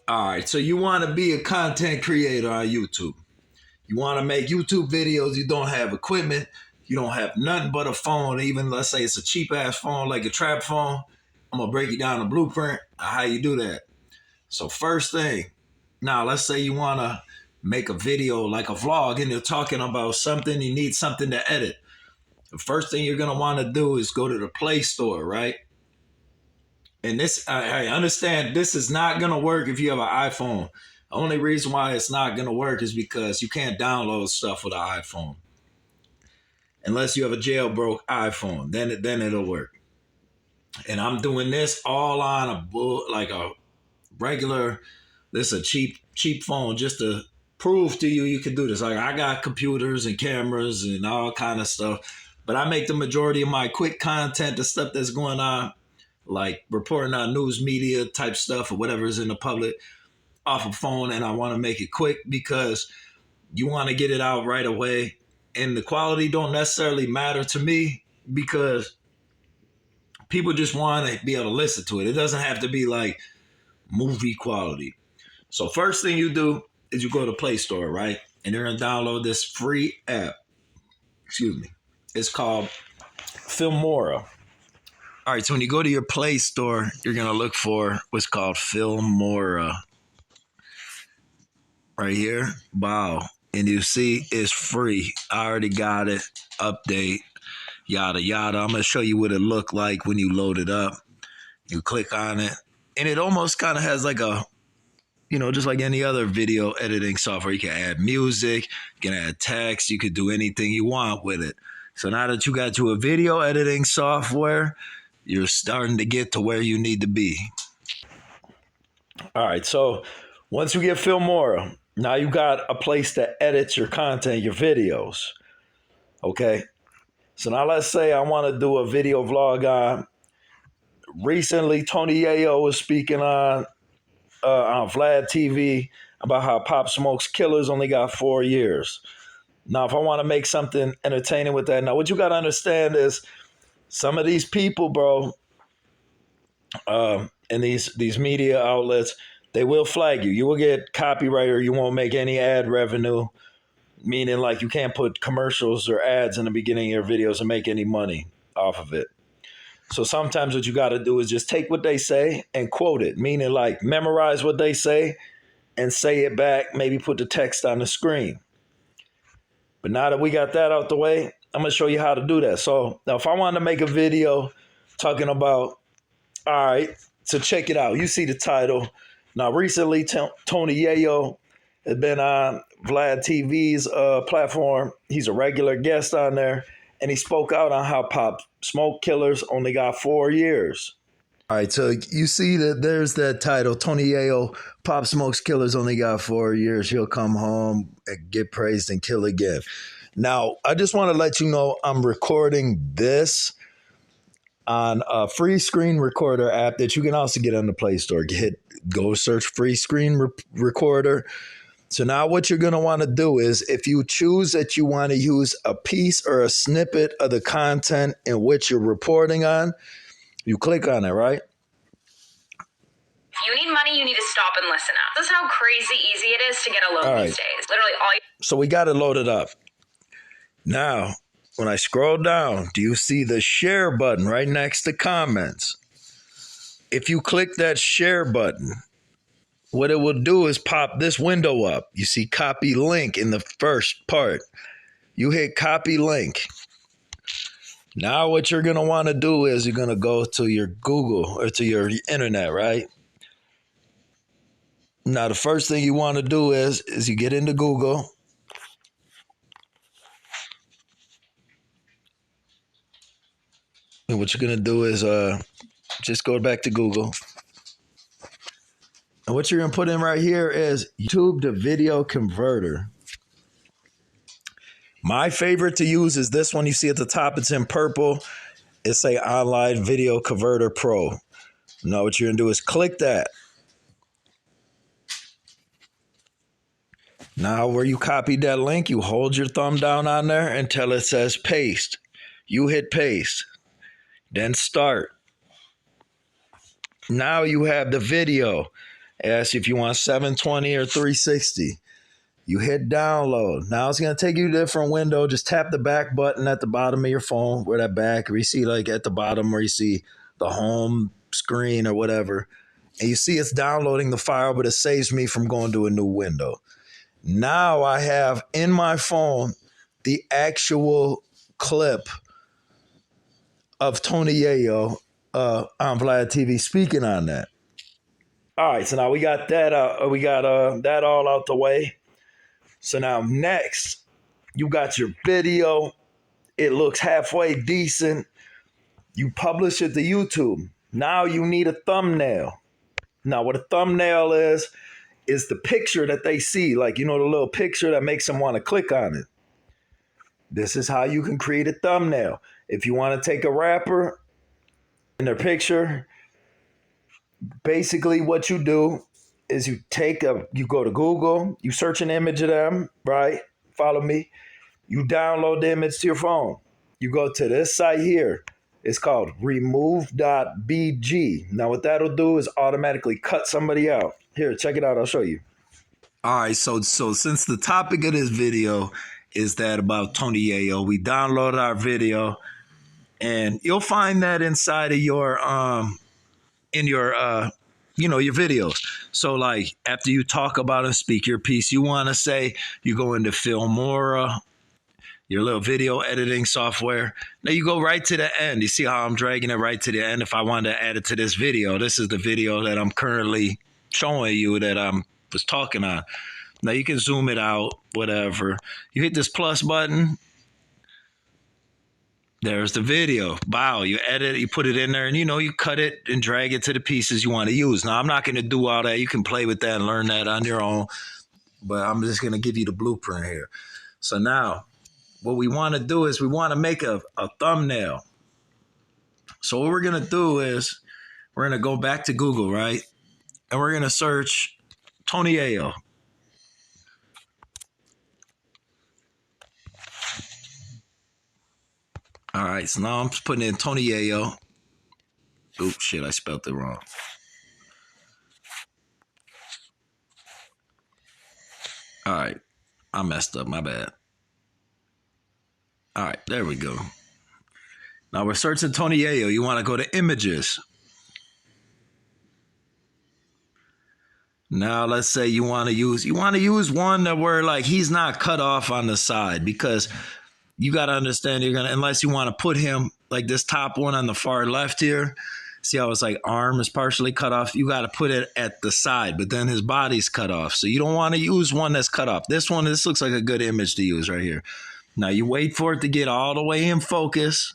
All right, so you want to be a content creator on YouTube. You want to make YouTube videos. You don't have equipment. You don't have nothing but a phone. Even let's say it's a cheap ass phone like a trap phone. I'm gonna break you down a blueprint of how you do that. So first thing, now let's say you want to make a video like a vlog and you're talking about something. You need something to edit. The first thing you're gonna want to do is go to the Play Store, right? And this, I understand this is not going to work if you have an iPhone. The only reason why it's not going to work is because you can't download stuff with an iPhone. Unless you have a jailbroke iPhone, then it'll work. And I'm doing this all on like a regular, this is a cheap phone just to prove to you can do this. Like I got computers and cameras and all kind of stuff, but I make the majority of my quick content, the stuff that's going on, like reporting on news media type stuff or whatever is in the public off a phone. And I want to make it quick because you want to get it out right away. And the quality don't necessarily matter to me because people just want to be able to listen to it. It doesn't have to be like movie quality. So first thing you do is you go to Play Store, right? And you're going to download this free app. Excuse me. It's called Filmora. All right, so when you go to your Play Store, you're going to look for what's called Filmora. Right here, wow. And you see it's free. I already got it. Update, yada, yada. I'm going to show you what it looked like when you load it up. You click on it, and it almost kind of has like a, just like any other video editing software. You can add music, you can add text, you could do anything you want with it. So now that you got to a video editing software, you're starting to get to where you need to be. All right, so once you get Filmora, now you got a place to edit your content, your videos. Okay, so now let's say I want to do a video vlog on. Recently, Tony Yayo was speaking on Vlad TV about how Pop Smoke's killers only got 4 years. Now, if I want to make something entertaining with that, now what you got to understand is, some of these people, bro, and these media outlets, they will flag you. You will get copyright or you won't make any ad revenue, meaning like you can't put commercials or ads in the beginning of your videos and make any money off of it. So sometimes what you got to do is just take what they say and quote it, meaning like memorize what they say and say it back, maybe put the text on the screen. But now that we got that out the way, I'm going to show you how to do that. So now if I want to make a video talking about, all right, so check it out. You see the title. Now recently, Tony Yayo has been on Vlad TV's platform. He's a regular guest on there. And he spoke out on how Pop Smoke killers only got 4 years. All right, so you see that there's that title, Tony Yayo, Pop Smoke's killers only got 4 years. He'll come home and get praised and kill again. Now, I just want to let you know I'm recording this on a free screen recorder app that you can also get on the Play Store. Go search free screen recorder. So now what you're going to want to do is, if you choose that you want to use a piece or a snippet of the content in which you're reporting on, you click on it, right? If you need money, you need to stop and listen up. This is how crazy easy it is to get a loan these days. Literally all you... So we got it loaded up. Now, when I scroll down, do you see the share button right next to comments? If you click that share button, what it will do is pop this window up. You see copy link in the first part. You hit copy link. Now what you're going to want to do is you're going to go to your Google or to your internet, right? Now the first thing you want to do is you get into Google. And what you're going to do is just go back to Google. And what you're going to put in right here is YouTube to video converter. My favorite to use is this one. You see at the top, it's in purple. It's a online video converter pro. Now what you're going to do is click that. Now where you copied that link, you hold your thumb down on there until it says paste. You hit paste. Then start. Now you have the video. It asks you if you want 720 or 360. You hit download. Now it's going to take you to a different window. Just tap the back button at the bottom of your phone, where that back, where you see like at the bottom where you see the home screen or whatever. And you see it's downloading the file, but it saves me from going to a new window. Now I have in my phone the actual clip of Tony Yayo on Vlad TV speaking on that. All right, so now we got that that all out the way. So now next, you got your video. It looks halfway decent. You publish it to YouTube. Now you need a thumbnail. Now what a thumbnail is the picture that they see, like, you know, the little picture that makes them want to click on it. This is how you can create a thumbnail. If you want to take a rapper in their picture, basically what you do is you go to Google, you search an image of them, right? Follow me. You download the image to your phone. You go to this site here. It's called remove.bg. Now what that'll do is automatically cut somebody out. Here, check it out. I'll show you. All right, so since the topic of this video is that about Tony Yayo, we downloaded our video, and you'll find that inside of your your videos. So like after you talk about and speak your piece, you want to say, you go into Filmora, your little video editing software. Now you go right to the end. You see how I'm dragging it right to the end? If I wanted to add it to this video, this is the video that I'm currently showing you that I was talking on. Now you can zoom it out, whatever. You hit this plus button. There's the video. Wow, you edit it, you put it in there, and you cut it and drag it to the pieces you want to use. Now, I'm not going to do all that. You can play with that and learn that on your own, but I'm just going to give you the blueprint here. So now, what we want to do is we want to make a thumbnail. So what we're going to do is we're going to go back to Google, right? And we're going to search Tony Yayo. All right, so now I'm just putting in Tony Yayo. Oops, shit, I spelled it wrong. All right, I messed up, my bad. All right, there we go. Now we're searching Tony Yayo. You want to go to images. Now let's say you want to use one that where like he's not cut off on the side, because you got to understand unless you want to put him like this top one on the far left here. See how it's like arm is partially cut off? You got to put it at the side, but then his body's cut off. So you don't want to use one that's cut off. This looks like a good image to use right here. Now you wait for it to get all the way in focus.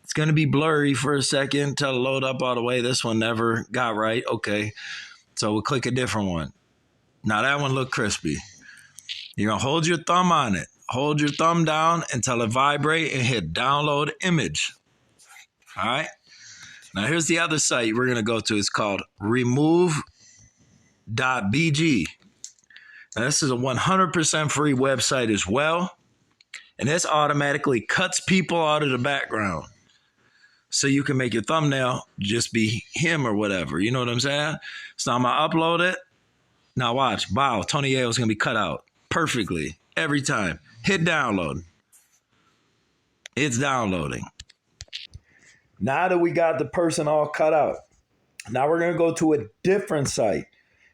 It's going to be blurry for a second until it load up all the way. This one never got right. Okay. So we'll click a different one. Now that one looked crispy. You're going to hold your thumb on it. Hold your thumb down until it vibrate and hit download image. All right. Now here's the other site we're going to go to. It's called remove.bg. Now this is a 100% free website as well. And this automatically cuts people out of the background. So you can make your thumbnail just be him or whatever. You know what I'm saying? So I'm going to upload it. Now watch. Wow, Tony Yayo is going to be cut out perfectly every time. Hit download. It's downloading. Now that we got the person all cut out, now we're going to go to a different site.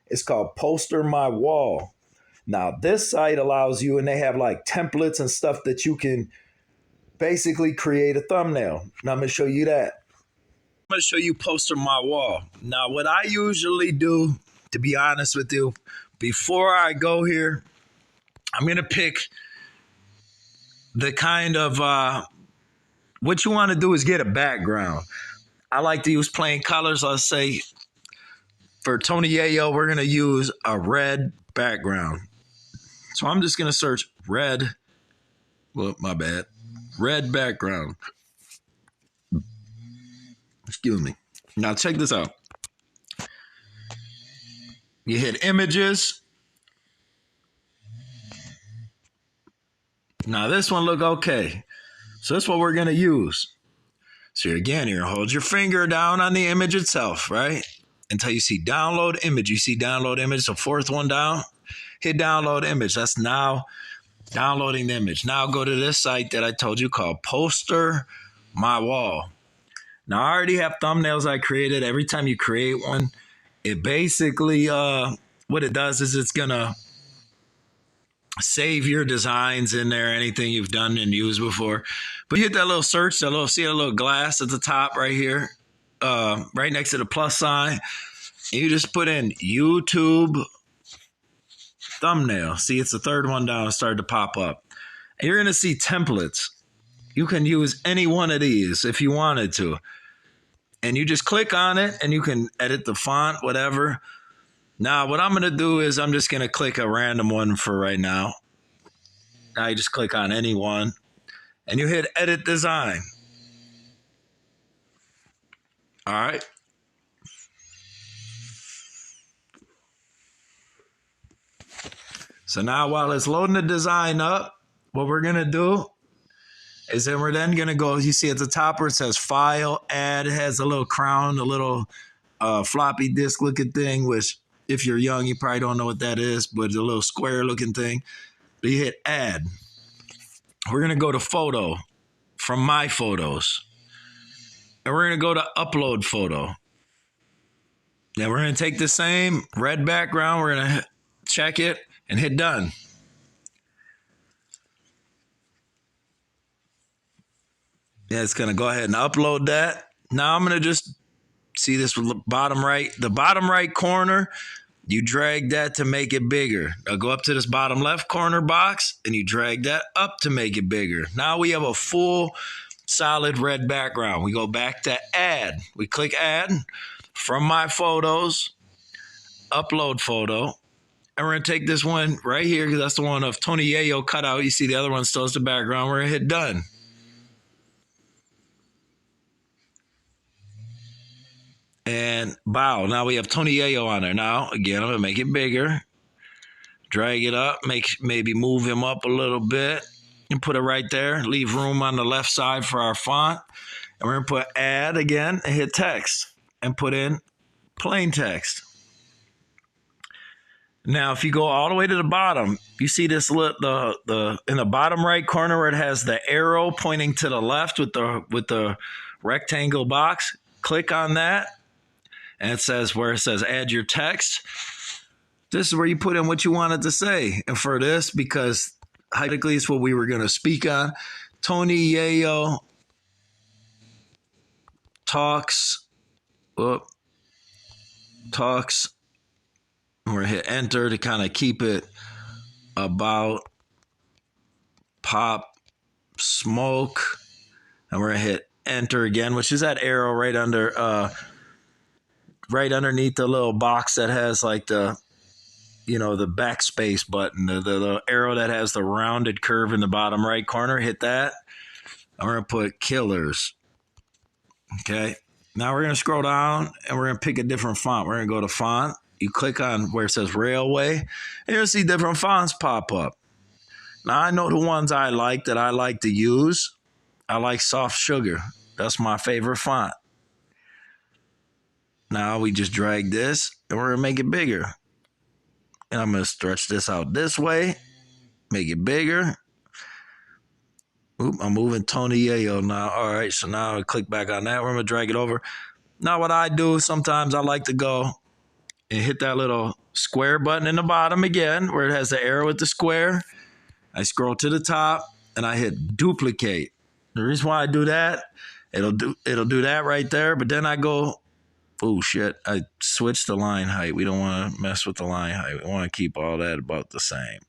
It's called Poster My Wall. Now this site allows you, and they have like templates and stuff that you can basically create a thumbnail. Now I'm going to show you that. I'm going to show you Poster My Wall. Now what I usually do, to be honest with you, before I go here, I'm going to pick the kind of, what you want to do is get a background. I like to use plain colors. Let's say for Tony Yayo, we're going to use a red background. So I'm just going to search red. Well, my bad. Red background. Excuse me. Now check this out. You hit images. Now this one look okay. So that's what we're going to use. So again, you're going to hold your finger down on the image itself, right? until you see download image. You see download image, the fourth one down. Hit download image. That's now downloading the image. Now go to this site that I told you called Poster My Wall. Now I already have thumbnails I created. Every time you create one, it basically, what it does is it's going to save your designs in there, anything you've done and used before. But you hit that little search, see a little glass at the top right here, right next to the plus sign. And you just put in YouTube thumbnail. See, it's the third one down. It started to pop up. And you're going to see templates. You can use any one of these if you wanted to. And you just click on it and you can edit the font, whatever. Now, what I'm going to do is I'm just going to click a random one for right now. Now you just click on any one and you hit edit design. All right. So now while it's loading the design up, what we're going to do is then we're then going to go, you see at the top where it says file, add, it has a little crown, a little floppy disk looking thing, which if you're young, you probably don't know what that is, but it's a little square looking thing. But you hit add. We're going to go to photo from my photos. And we're going to go to upload photo. Then we're going to take the same red background. We're going to check it and hit done. Yeah, it's going to go ahead and upload that. Now I'm going to just see this bottom right. The bottom right corner, you drag that to make it bigger. Now go up to this bottom left corner box and you drag that up to make it bigger. Now we have a full solid red background. We go back to add. We click add from my photos, upload photo. And we're going to take this one right here because that's the one of Tony Yayo cut out. You see the other one still is the background. We're going to hit done. And wow, now we have Tony Yayo on there. Now, again, I'm going to make it bigger. Drag it up. Maybe move him up a little bit. And put it right there. Leave room on the left side for our font. And we're going to put add again and hit text. And put in plain text. Now, if you go all the way to the bottom, you see this in the bottom right corner where it has the arrow pointing to the left with the rectangle box. Click on that. And it says where it says add your text. This is where you put in what you wanted to say. And for this, because hypothetically it's what we were going to speak on, Tony Yayo talks. We're going to hit enter to kind of keep it about Pop Smoke. And we're going to hit enter again, which is that arrow right underneath the little box that has like the backspace button, the arrow that has the rounded curve in the bottom right corner. Hit that. And we're going to put killers. Okay. Now we're going to scroll down and we're going to pick a different font. We're going to go to font. You click on where it says railway and you'll see different fonts pop up. Now I know the ones I like that I like to use. I like Soft Sugar. That's my favorite font. Now we just drag this and we're going to make it bigger. And I'm going to stretch this out this way. Make it bigger. Oop, I'm moving Tony Yayo now. All right, so now I click back on that. We're going to drag it over. Now what I do, sometimes I like to go and hit that little square button in the bottom again where it has the arrow with the square. I scroll to the top and I hit duplicate. The reason why I do that, it'll do that right there. But then I go, oh shit, I switched the line height. We don't want to mess with the line height. We want to keep all that about the same.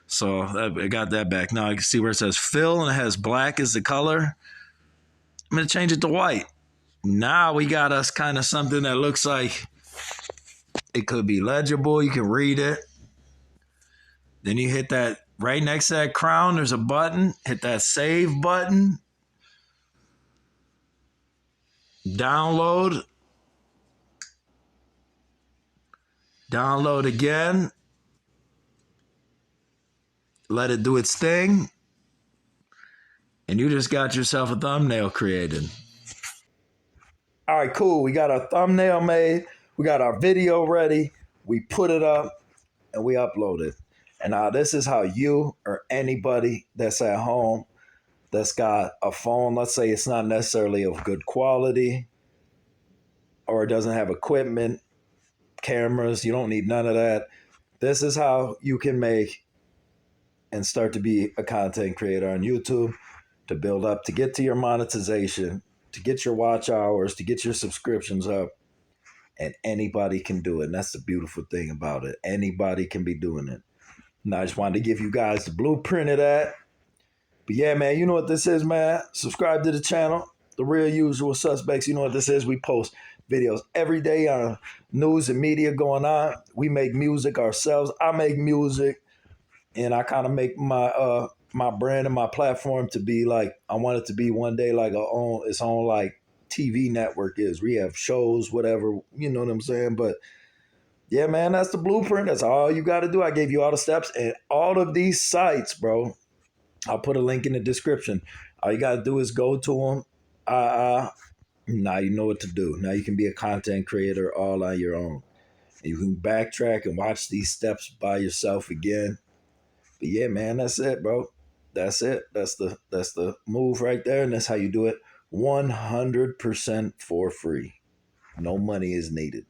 So I got that back. Now I can see where it says fill and it has black as the color. I'm going to change it to white. Now we got us kind of something that looks like it could be legible. You can read it. Then you hit that right next to that crown. There's a button. Hit that save button. Download. Download again. Let it do its thing. And you just got yourself a thumbnail created. All right, cool. We got our thumbnail made. We got our video ready. We put it up and we upload it. And now this is how you or anybody that's at home that's got a phone, let's say it's not necessarily of good quality or it doesn't have equipment, cameras, you don't need none of that. This is how you can make and start to be a content creator on YouTube, to build up, to get to your monetization, to get your watch hours, to get your subscriptions up. And anybody can do it. And that's the beautiful thing about it. Anybody can be doing it. And I just wanted to give you guys the blueprint of that. But yeah, man, you know what this is, man. Subscribe to the channel, The Real Usual Suspects. You know what this is. We post videos every day on news and media going on. We make music ourselves. I make music, and I kind of make my my brand and my platform to be like, I want it to be one day like its own like TV network is. We have shows, whatever, you know what I'm saying? But yeah, man, that's the blueprint. That's all you got to do. I gave you all the steps and all of these sites, bro. I'll put a link in the description. All you got to do is go to them. Now you know what to do. Now you can be a content creator all on your own. And you can backtrack and watch these steps by yourself again. But yeah, man, that's it, bro. That's it. That's the move right there. And that's how you do it 100% for free. No money is needed.